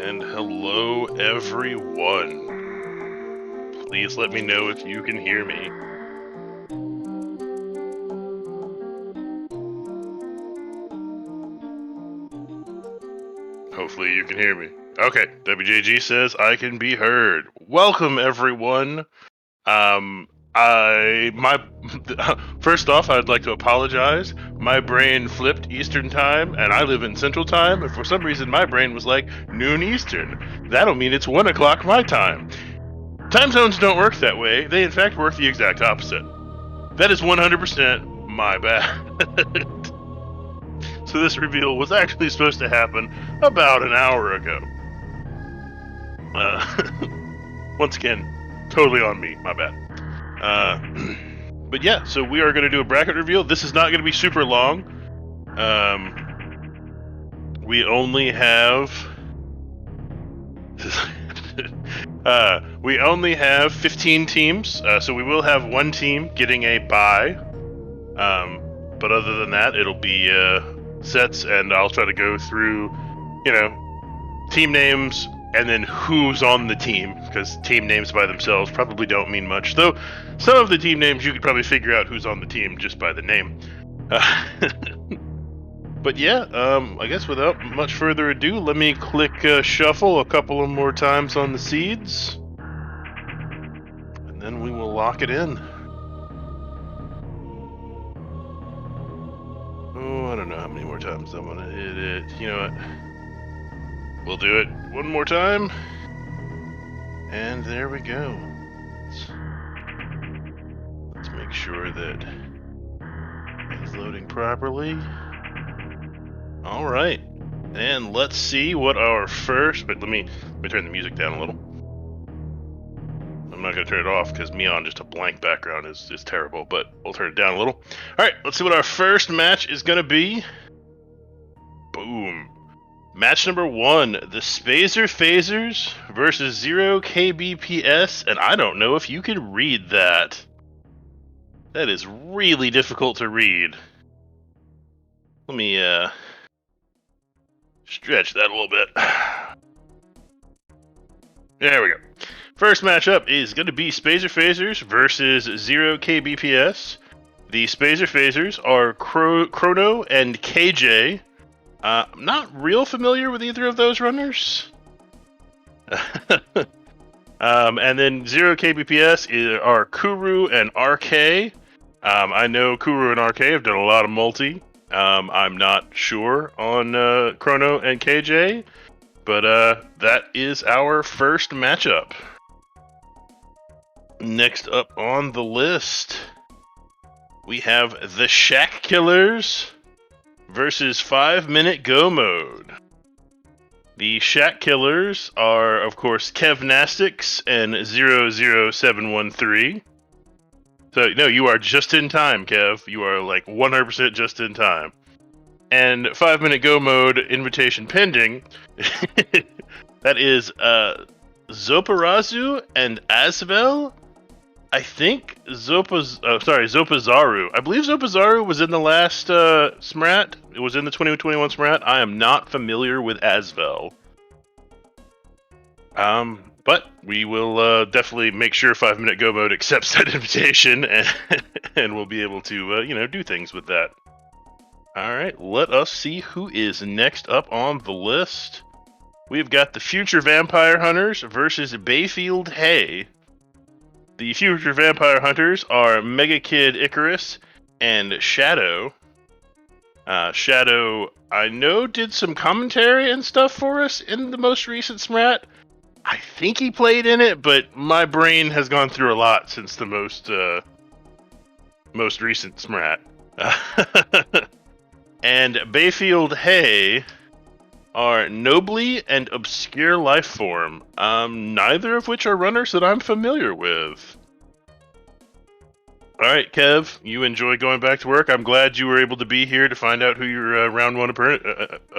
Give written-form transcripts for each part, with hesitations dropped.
And hello, everyone. Please let me know if you can hear me. Hopefully you can hear me. Okay, WJG says I can be heard. Welcome, everyone. First off, I'd like to apologize. My brain flipped Eastern time, and I live in Central time, and for some reason my brain was like noon Eastern. That'll mean it's 1 o'clock my time. Time zones don't work that way. They in fact work the exact opposite. That is 100% my bad. So this reveal was actually supposed to happen about an hour ago. Once again, totally on me, my bad. But yeah, so we are going to do a bracket reveal. This is not going to be super long. We only have... we only have 15 teams, so we will have one team getting a bye. But other than that, it'll be sets, and I'll try to go through, team names and then who's on the team, because team names by themselves probably don't mean much. Though some of the team names you could probably figure out who's on the team just by the name. But yeah, I guess without much further ado, let me click shuffle a couple of more times on the seeds, and then we will lock it in. Oh, I don't know how many more times I'm gonna hit it. You know what? We'll do it one more time. And there we go. Let's make sure that it's loading properly. All right. And let's see what our first... But let me turn the music down a little. I'm not going to turn it off because me on just a blank background is terrible, but we'll turn it down a little. All right, let's see what our first match is going to be. Boom. Match number 1, the Spazer Phasers versus 0 kbps, and I don't know if you can read that. That is really difficult to read. Let me stretch that a little bit. There we go. First matchup is going to be Spazer Phasers versus 0 kbps. The Spazer Phasers are Chrono and KJ. I'm not real familiar with either of those runners. And then 0 kbps are Kuru and RK. I know Kuru and RK have done a lot of multi. I'm not sure on Chrono and KJ, but that is our first matchup. Next up on the list, we have the Shack Killers versus 5-Minute Go Mode. The Shack Killers are, of course, Kevnastics and 00713. So, no, you are just in time, Kev. You are like 100% just in time. And 5-Minute Go Mode invitation pending. That is Zoparazu and Asvel. I think Zopazaru. I believe Zopazaru was in the last SMRAT. It was in the 2021 SMRAT. I am not familiar with Asvel. But we will definitely make sure 5-Minute Go Mode accepts that invitation, and we'll be able to, do things with that. Alright, let us see who is next up on the list. We've got the Future Vampire Hunters versus Bayfield Hay. The Future Vampire Hunters are Mega Kid Icarus and Shadow. Shadow, I know, did some commentary and stuff for us in the most recent SMRAT. I think he played in it, but my brain has gone through a lot since the most recent SMRAT. And Bayfield Hay are Nobly and Obscure Lifeform, neither of which are runners that I'm familiar with. Alright, Kev, you enjoy going back to work. I'm glad you were able to be here to find out who your round 1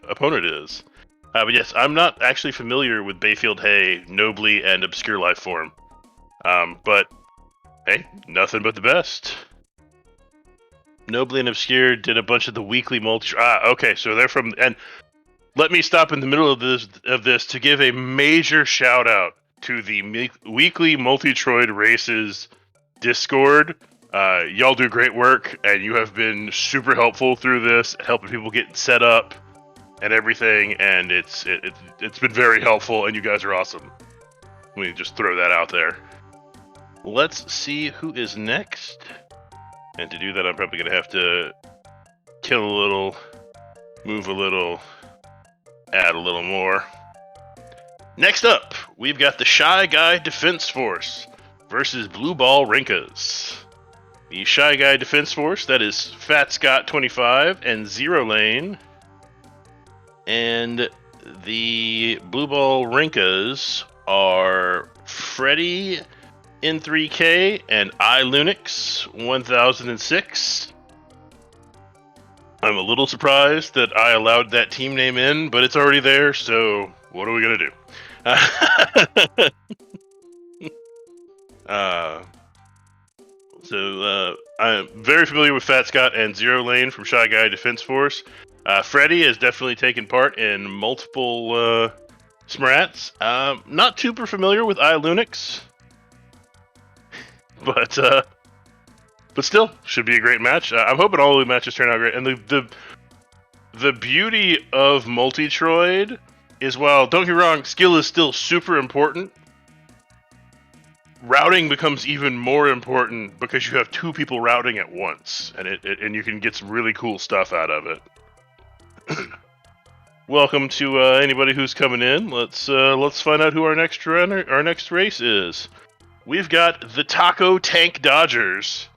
opponent is. But yes, I'm not actually familiar with Bayfield Hay, Nobly, and Obscure Lifeform. But, hey, nothing but the best. Nobly and Obscure did a bunch of the weekly multi... okay, so they're from... And let me stop in the middle of this to give a major shout out to the weekly Multitroid Races Discord. Y'all do great work, and you have been super helpful through this, helping people get set up and everything. And it's been very helpful, and you guys are awesome. Let me just throw that out there. Let's see who is next. And to do that, I'm probably gonna have to kill a little, move a little, add a little more. Next up, we've got the Shy Guy Defense Force versus Blue Ball Rinkas. The Shy Guy Defense Force, that is Fat Scott 25 and Zero Lane. And the Blue Ball Rinkas are Freddy N3K and iLunix 1006. I'm a little surprised that I allowed that team name in, but it's already there, so what are we gonna do? I'm very familiar with Fat Scott and Zero Lane from Shy Guy Defense Force. Freddy has definitely taken part in multiple SMRATs. Not super familiar with iLunix, but still should be a great match. I'm hoping all the matches turn out great. And the beauty of Multitroid is, while don't get me wrong, skill is still super important, routing becomes even more important because you have two people routing at once, and and you can get some really cool stuff out of it. Welcome to anybody who's coming in. Let's find out who our next race is. We've got the Taco Tank Dodgers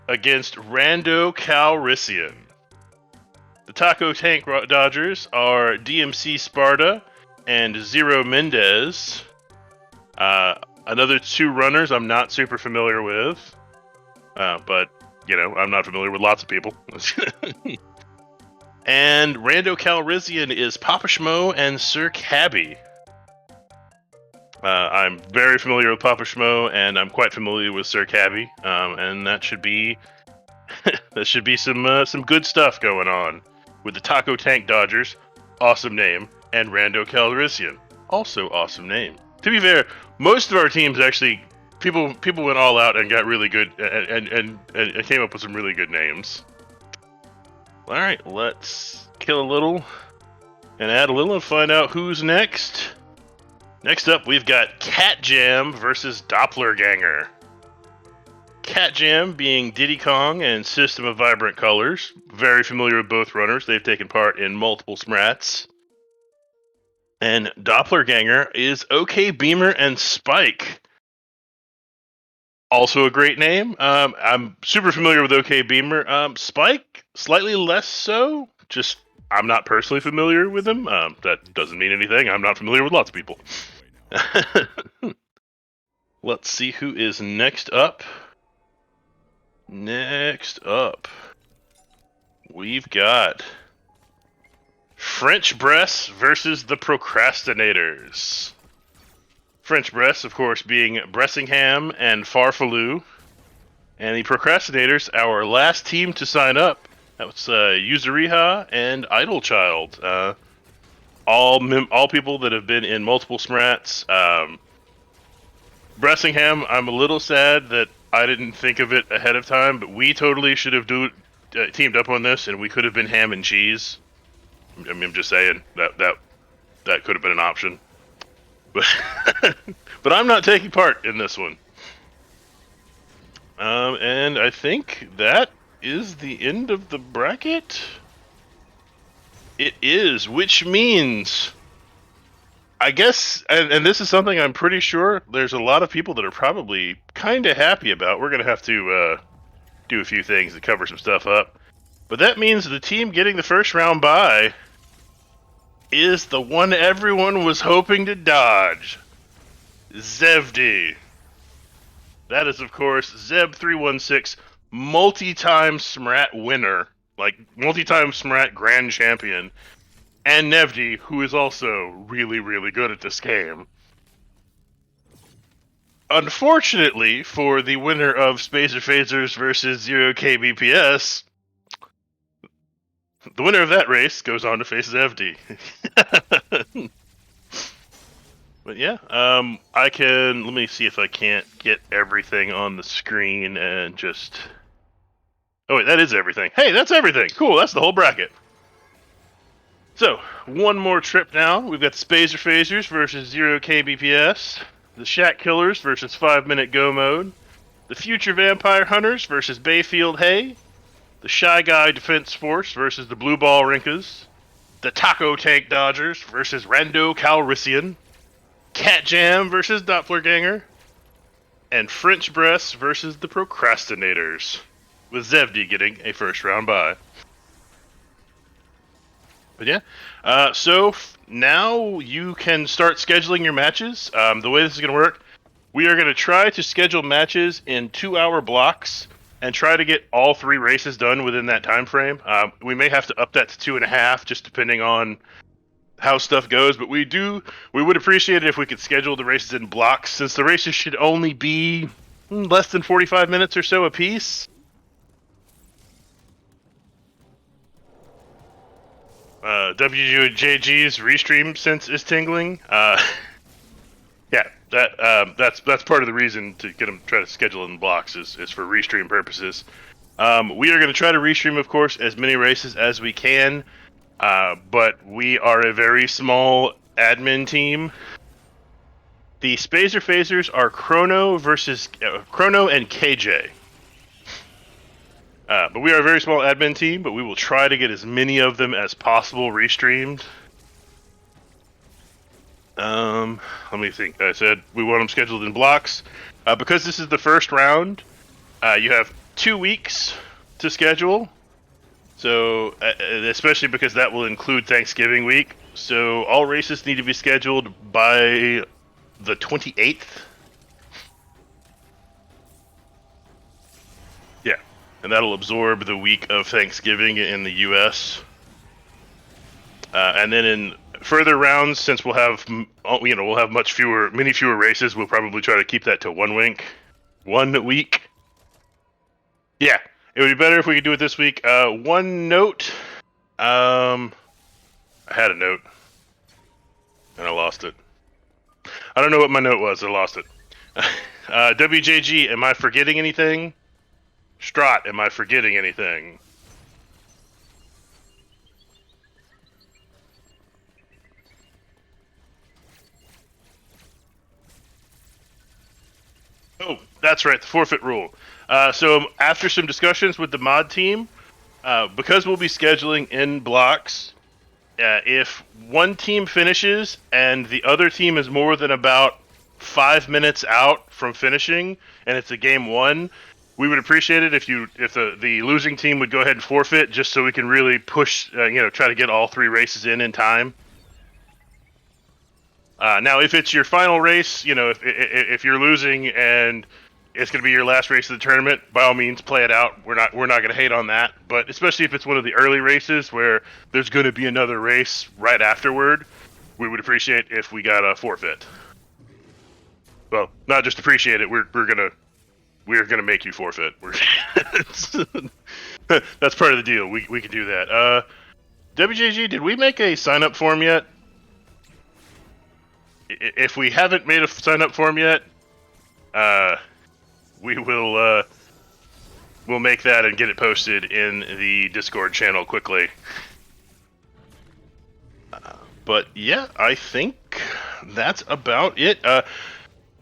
against Rando Calrissian. The Taco Tank Dodgers are DMC Sparta and Zero Mendez. Another two runners I'm not super familiar with, but I'm not familiar with lots of people. And Rando Calrissian is Papa Schmo and Sir Cabby. I'm very familiar with Papa Schmo, and I'm quite familiar with Sir Cabby, and that should be some good stuff going on with the Taco Tank Dodgers. Awesome name. And Rando Calrissian, also awesome name. To be fair, most of our teams actually, people went all out and got really good and came up with some really good names. All right, let's kill a little and add a little and find out who's next. Next up, we've got Cat Jam versus Dopplerganger. Cat Jam being Diddy Kong and System of Vibrant Colors. Very familiar with both runners. They've taken part in multiple SMRATs. And Dopplerganger is OK Beamer and Spike. Also a great name. I'm super familiar with OK Beamer. Spike, slightly less so. Just, I'm not personally familiar with him. That doesn't mean anything. I'm not familiar with lots of people. Let's see who is next up. Next up, we've got French Breasts versus the Procrastinators. French Breasts, of course, being Bressingham and Farfaloo. And the Procrastinators, our last team to sign up. That was Yuzuriha and Idlechild. All people that have been in multiple SMRATs. Bressingham, I'm a little sad that I didn't think of it ahead of time, but we totally should have teamed up on this, and we could have been ham and cheese. I mean, I'm just saying that could have been an option, but but I'm not taking part in this one. And I think that is the end of the bracket. It is, which means, I guess, and this is something I'm pretty sure there's a lot of people that are probably kind of happy about. We're going to have to do a few things to cover some stuff up. But that means the team getting the first round bye is the one everyone was hoping to dodge. Zevdi. That is, of course, Zeb316, multi-time SMRAT winner, like multi-time SMRAT grand champion. And Nevdi, who is also really, really good at this game. Unfortunately, for the winner of Spacer Phasers versus 0 KBPS, the winner of that race goes on to face Zevdi. But yeah, I can. Let me see if I can't get everything on the screen and just. Oh wait, that is everything. Hey, that's everything. Cool. That's the whole bracket. So one more trip now. We've got the Spazer Phasers versus 0 kbps, the Shack Killers versus 5-minute go mode, the Future Vampire Hunters versus Bayfield Hay, the Shy Guy Defense Force versus the Blue Ball Rinkas, the Taco Tank Dodgers versus Rando Calrissian, Cat Jam versus Dopplerganger, and French Breasts versus the Procrastinators, with Zevdi getting a first round bye. But yeah, so now you can start scheduling your matches. The way this is going to work, we are going to try to schedule matches in 2-hour blocks and try to get all 3 races done within that time frame. We may have to up that to 2.5, just depending on how stuff goes, but we would appreciate it if we could schedule the races in blocks, since the races should only be less than 45 minutes or so a piece. WJG's restream sense is tingling. Yeah, that's part of the reason to get them try to schedule in blocks is for restream purposes. We are going to try to restream, of course, as many races as we can. But we are a very small admin team. The Spazer Phasers are Chrono and KJ. But we are a very small admin team, but we will try to get as many of them as possible restreamed. Let me think. I said we want them scheduled in blocks. Because this is the first round, you have 2 weeks to schedule. So, especially because that will include Thanksgiving week. So, all races need to be scheduled by the 28th. Yeah, and that'll absorb the week of Thanksgiving in the U.S. And then in further rounds, since we'll have many fewer races, we'll probably try to keep that to 1 week. Yeah. It would be better if we could do it this week. One note. I had a note. And I lost it. I don't know what my note was. I lost it. WJG, am I forgetting anything? Strat, am I forgetting anything? Oh, that's right. The forfeit rule. So after some discussions with the mod team, because we'll be scheduling in blocks, if one team finishes and the other team is more than about 5 minutes out from finishing, and it's a game 1, we would appreciate it if the losing team would go ahead and forfeit, just so we can really push, try to get all 3 races in time. Now, if it's your final race, if you're losing and it's going to be your last race of the tournament, by all means, play it out. We're not going to hate on that. But especially if it's one of the early races where there's going to be another race right afterward, we would appreciate if we got a forfeit. Well, not just appreciate it. We're gonna make you forfeit. That's part of the deal. We can do that. WJG, did we make a sign up form yet? If we haven't made a sign up form yet, we'll make that and get it posted in the Discord channel quickly. But yeah, I think that's about it.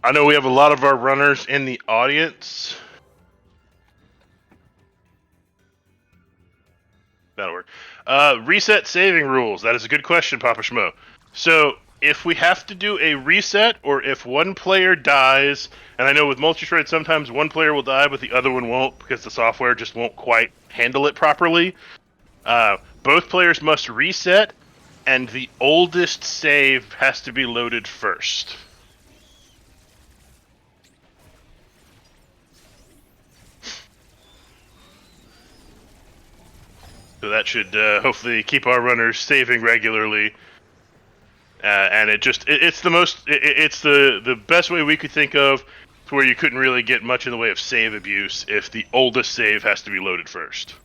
I know we have a lot of our runners in the audience. That'll work. Reset saving rules. That is a good question, Papa Schmo. So, if we have to do a reset, or if one player dies, and I know with Multitroid sometimes one player will die, but the other one won't because the software just won't quite handle it properly. Both players must reset, and the oldest save has to be loaded first. So that should hopefully keep our runners saving regularly. And it's the best way we could think of to where you couldn't really get much in the way of save abuse if the oldest save has to be loaded first.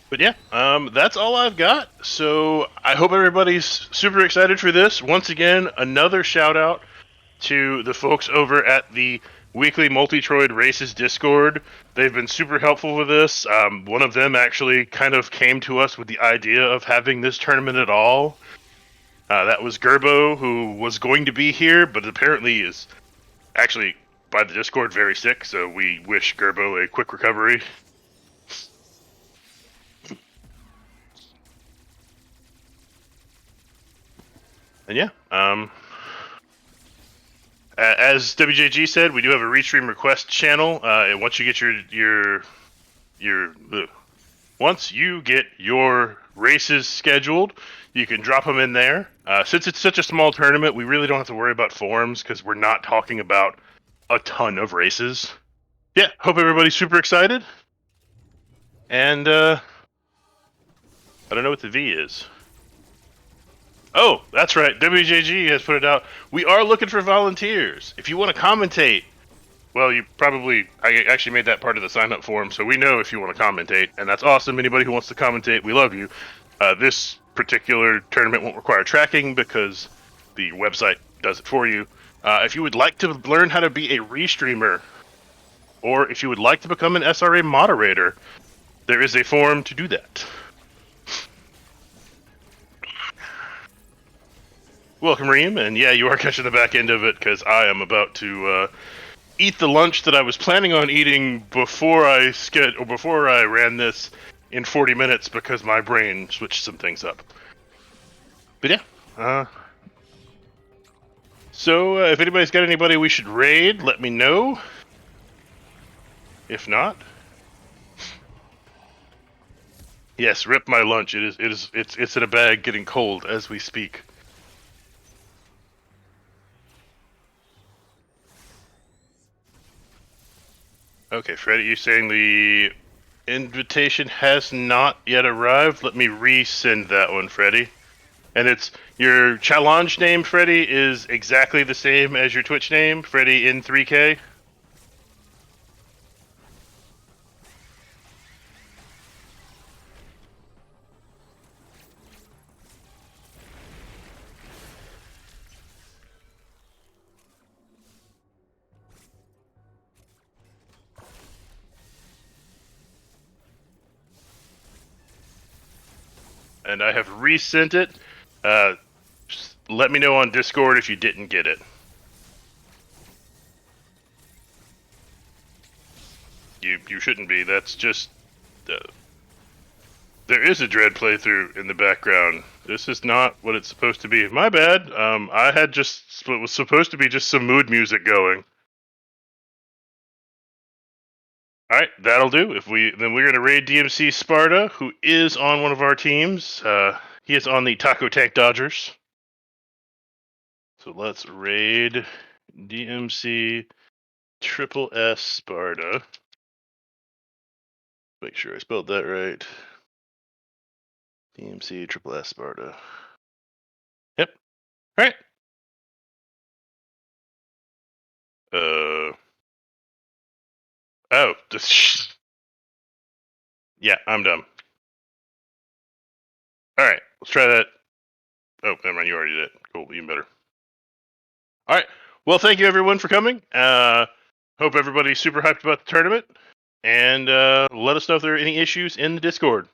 But yeah, that's all I've got. So I hope everybody's super excited for this. Once again, another shout out to the folks over at the weekly Multitroid Races Discord. They've been super helpful with this. One of them actually kind of came to us with the idea of having this tournament at all. That was Gerbo, who was going to be here, but apparently is actually by the Discord very sick. So we wish Gerbo a quick recovery. And yeah, as WJG said, we do have a restream request channel. And once you get once you get your races scheduled, you can drop them in there. Since it's such a small tournament, we really don't have to worry about forms because we're not talking about a ton of races. Yeah, hope everybody's super excited. And I don't know what the V is. Oh, that's right. WJG has put it out. We are looking for volunteers. If you want to commentate, well, I actually made that part of the sign up form, so we know if you want to commentate, and that's awesome. Anybody who wants to commentate, we love you. This particular tournament won't require tracking because the website does it for you. If you would like to learn how to be a restreamer, or if you would like to become an SRA moderator, there is a form to do that. Welcome, Reem, and yeah, you are catching the back end of it because I am about to eat the lunch that I was planning on eating before I ran this in 40 minutes because my brain switched some things up. But yeah, so if anybody's got anybody we should raid, let me know. If not, yes, rip my lunch. It's in a bag, getting cold as we speak. Okay, Freddy, you saying the invitation has not yet arrived? Let me resend that one, Freddy. And it's your challenge name, Freddy, is exactly the same as your Twitch name, Freddy in 3K. And I have resent it. Just let me know on Discord if you didn't get it. You shouldn't be. That's just there is a Dread playthrough in the background. This is not what it's supposed to be. My bad. I had just what was supposed to be just some mood music going. All right, that'll do. Then we're gonna raid DMC Sparta, who is on one of our teams. He is on the Taco Tank Dodgers. So let's raid DMC Triple S Sparta. Make sure I spelled that right. DMC Triple S Sparta. Yep. All right. Oh, just yeah, I'm dumb. All right, let's try that. Oh, never mind. You already did it. Cool, even better. All right. Well, thank you everyone for coming. Hope everybody's super hyped about the tournament, and let us know if there are any issues in the Discord.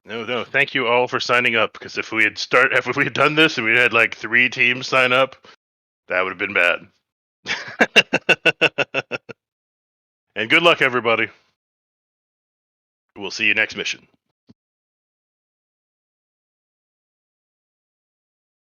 No, thank you all for signing up. Because if we had done this and we had like 3 teams sign up, that would have been bad. And good luck, everybody. We'll see you next mission.